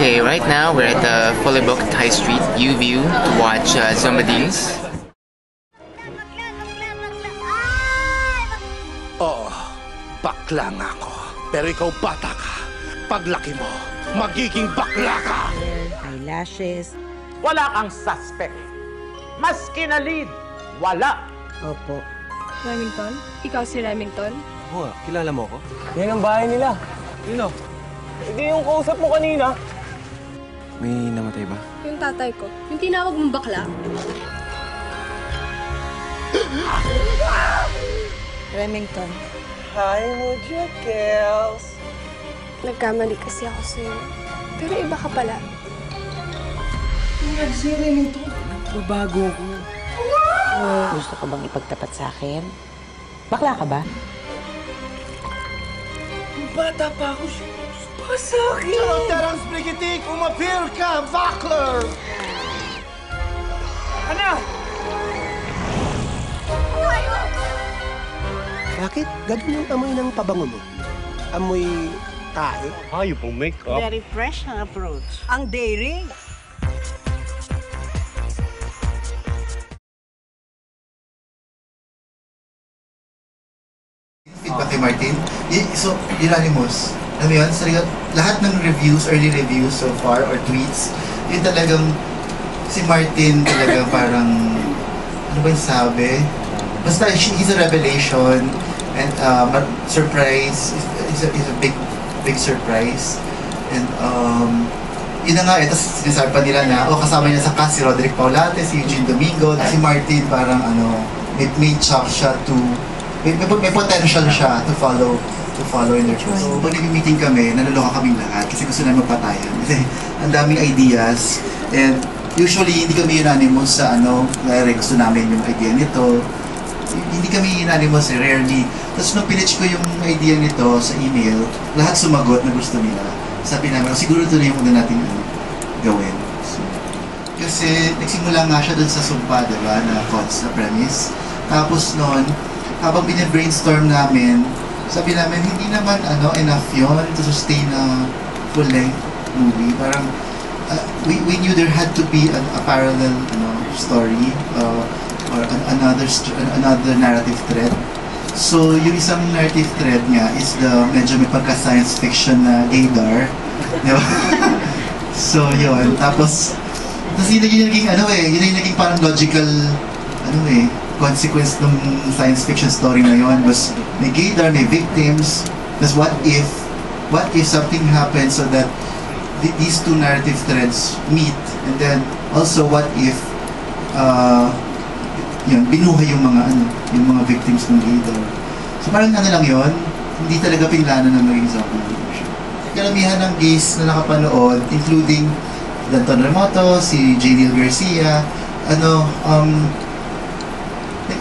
Okay, right now we're at the fully booked High Street U-View to watch Zombadines. Oh, bakla nga ako. Pero ikaw bata ka. Paglaki mo, magiging bakla ka. Eyelashes. Wala kang suspect. Maski na lead, wala. Opo. Remington? Ikaw si Remington? Oo nga, kilala mo ko? Yan ang bahay nila. Sino? Hindi yung kausap mo kanina. May namatay ba? Yung tatay ko. Yung tinawag mong bakla? Remington. Hi, Moja Kels. Nagkamali kasi ako sa'yo. Pero iba ka pala. Si Remington. Babago ko. Gusto ka bang ipagtapat sa akin? Bakla ka ba? Bata pa ako siya. Pa sa akin. Charot terang sprigitik, umapir ka, Vakler! Ano? Bakit? Ganun yung amoy ng pabango mo. Amoy tae. Hayop ang make-up. Very fresh ang approach. Ang daring. Feedback kay Martin. So, unanimous. Alam mo yun? So, lahat ng reviews, early reviews so far, or tweets, yun talagang si Martin talaga parang, ano ba yung sabi? Basta, he's a revelation and surprise. Is a big surprise. And, yun na nga, tapos sinasabi pa nila na, kasama niya sa cast si Roderick Paulate, si Eugene Domingo, si Martin parang may chop siya to may potential siya to follow in their choice. So, pag nag-meeting kami, naluloka kaming lahat kasi gusto namin mapatayan. Kasi ang daming ideas and usually hindi kami unanimous sa kaya gusto namin yung idea nito. Hindi kami unanimous rarely. Tapos nung pinitch ko yung idea nito sa email, lahat sumagot na gusto nila. Sabi namin, siguro ito na yung una natin gawin. So, kasi nagsimula nga siya dun sa sumpa, diba, na premise. Tapos noon, habang bine-brainstorm namin, sabi namin, hindi naman enough yun to sustain a full-length movie. Parang, we knew there had to be a parallel story or another narrative thread. So, yung isang narrative thread nga is medyo may pagka-science fiction na gaydar. Diba? So, yun. Tapos yun yung naging parang logical, consequence ng science fiction story na yun was may gaydar, may victims. Tapos what if something happens so that these two narrative threads meet, and then also what if binuhay yung mga victims ng gaydar. So parang lang yun, hindi talaga pinlano na maging zombie movie. Karamihan ng gays na nakapanood, including Danton Remoto, si J. Neil Garcia,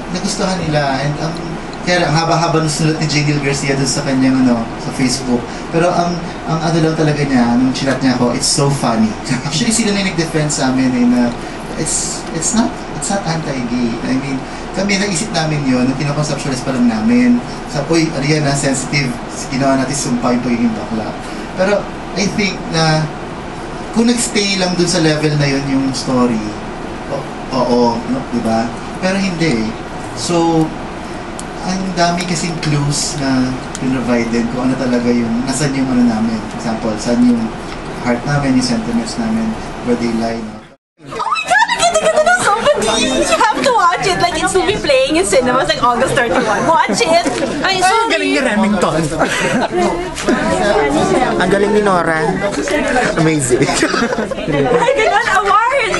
nagustuhan nila, and kaya ang haba-haba ng sulat ni J. Neil Garcia dun sa kanyang sa Facebook. Pero ang lang talaga niya, nung chinat niya ako, it's so funny. Actually sila na nag-defend sa amin na it's not anti-gay. I mean, kami naisip namin yun, nung kinoconceptualize pa lang namin. Sabi, sensitive, ginawa natin sumpa yung pagiging bakla. Pero I think na kung nag-stay lang dun sa level na yun yung story, diba? Pero hindi. So, ang dami kasing clues na pinovided kung ano talaga yung, nasan yung namin. For example, saan yung heart namin, yung sentiments namin, where they lie. You have to watch it. Like, it's will be playing in cinemas like August 31. Watch it! Ay, sorry! Ang galing ni Remington. Ang galing ni Nora. Amazing. Ay, ganon! Award!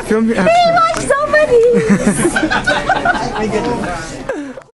Film Pretty much somebody! Ay, ganun.